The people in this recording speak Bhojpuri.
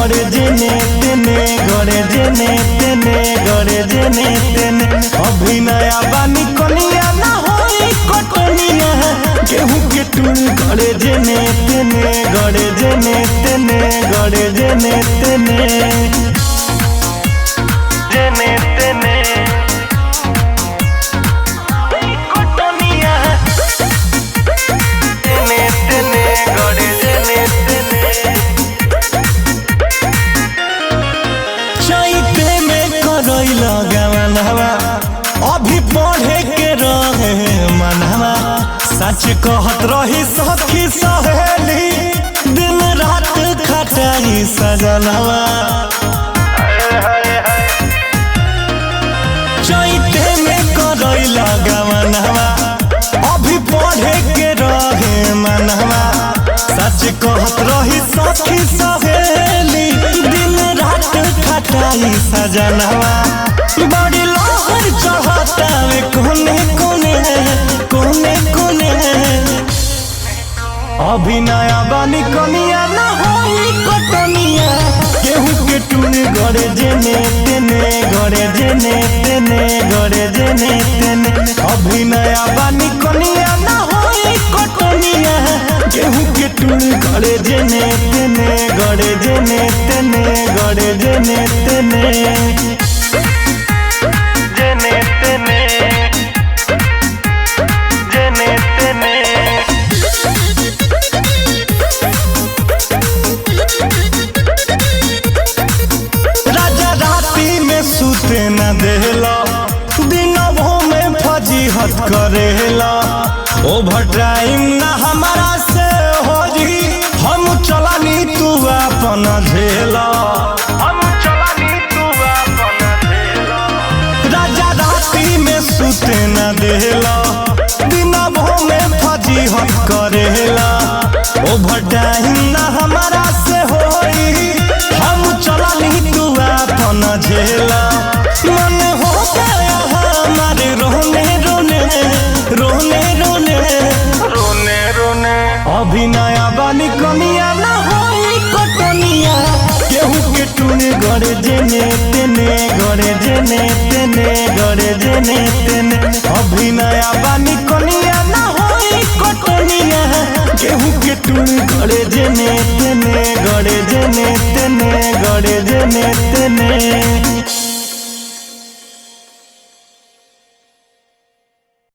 गड़े जेने तेने गड़े जेने तेने गड़े जेने तेने अभी नया बानी कनिया ना होई कटनिया गेहूं के टूल गड़े जेने तेने गड़े जेने तेने गड़े जेने तेने जेने तेने कटनिया तेने तेने गड़े जेने तेने चैते में करई लगावन हवा अभी पढ़े के रहे मनवा सच कहत रही सखी सहेली दिन रात खटाई सजनवा चैते में करई लगावन हवा अभी पढ़े के रहे मनवा सच कहत रही सखी सहेली दिन रात खटाई सजनवा बड़ी लहर चढ़ता कोने कोने कोने कोने अभी नया बानी कनिया ना होई कटनिया गेहूं के टूल गड़े जेने तेने गड़े जेने तेने गड़े जेने तेने अभी नया बानी कनिया ना होई कटनिया गेहूं के टूल गड़े जेने तेने गड़े जेने तेने गड़े जेने तेने जेने तेने जेने तेने राजा राती में सूते न देला दिनों में फजीहत करेला ओवर टाइम ना हमारा से हो जी हम चलानी तू अपन झेला हम चलानी तू अपन झेला राजा राती में सूते न देला दिनों में फजीहत करेला ओवर टाइम ना हमारा से होई हम चलानी तू अपन झेला मन हो गया हमारे रोने रोने रोने रोने रोने रोने अभी नया बानी कनिया ना होई कटनिया गेहूं के टूल गड़े जेने तेने गड़े जेने तेने गड़े जेने तेने अभी नया बानी कनिया ना होई कटनिया गेहूं के टूल गड़े जेने तेने गड़े जेने तेने गड़े जेने तेने